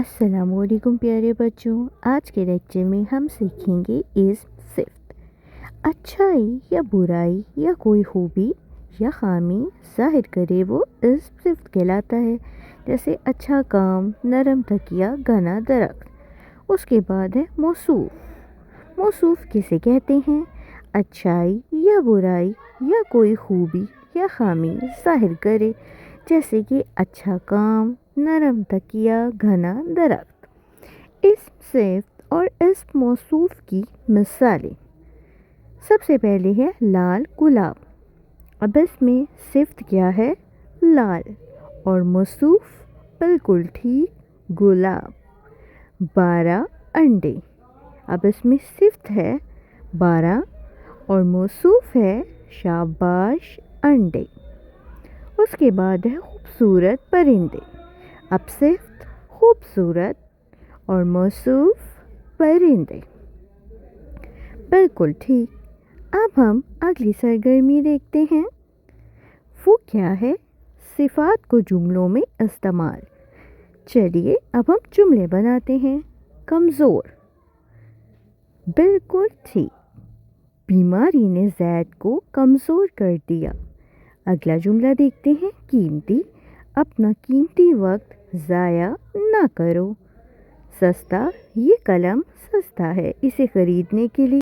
अस्सलाम वालेकुम प्यारे बच्चों। आज के लेक्चर में हम सीखेंगे इस्म सिफ्त। अच्छाई या बुराई या कोई खूबी या खामी ज़ाहिर करे वो इस्म सिफ्त कहलाता है। जैसे अच्छा काम, नरम तकिया, घना दरख्त। उसके बाद है मौसूफ। मौसूफ किसे कहते हैं? अच्छाई या बुराई या कोई खूबी या खामी ज़ाहिर करे, जैसे कि अच्छा काम, नरम तकिया, घना दरख्त। इस्म सिफ्त और इस्म मौसूफ की मिसालें। सबसे पहले है लाल गुलाब। अब इसमें सिफ्त क्या है? लाल। और मौसूफ बिल्कुल ठीक, गुलाब। 12 अंडे। अब इसमें सिफ्त है 12 और मौसूफ है शाबाश अंडे। उसके बाद है खूबसूरत परिंदे। अब सिफ्त खूबसूरत और मौसूफ परिंदे। बिल्कुल ठीक। अब हम अगली सरगर्मी देखते हैं। वो क्या है? सिफात को जुमलों में इस्तेमाल। चलिए अब हम जुमले बनाते हैं। कमज़ोर। बिल्कुल ठीक। बीमारी ने ज़ैद को कमज़ोर कर दिया। अगला जुमला देखते हैं। कीमती। अपना कीमती वक्त ज़ाया ना करो। सस्ता। ये कलम सस्ता है, इसे ख़रीदने के लिए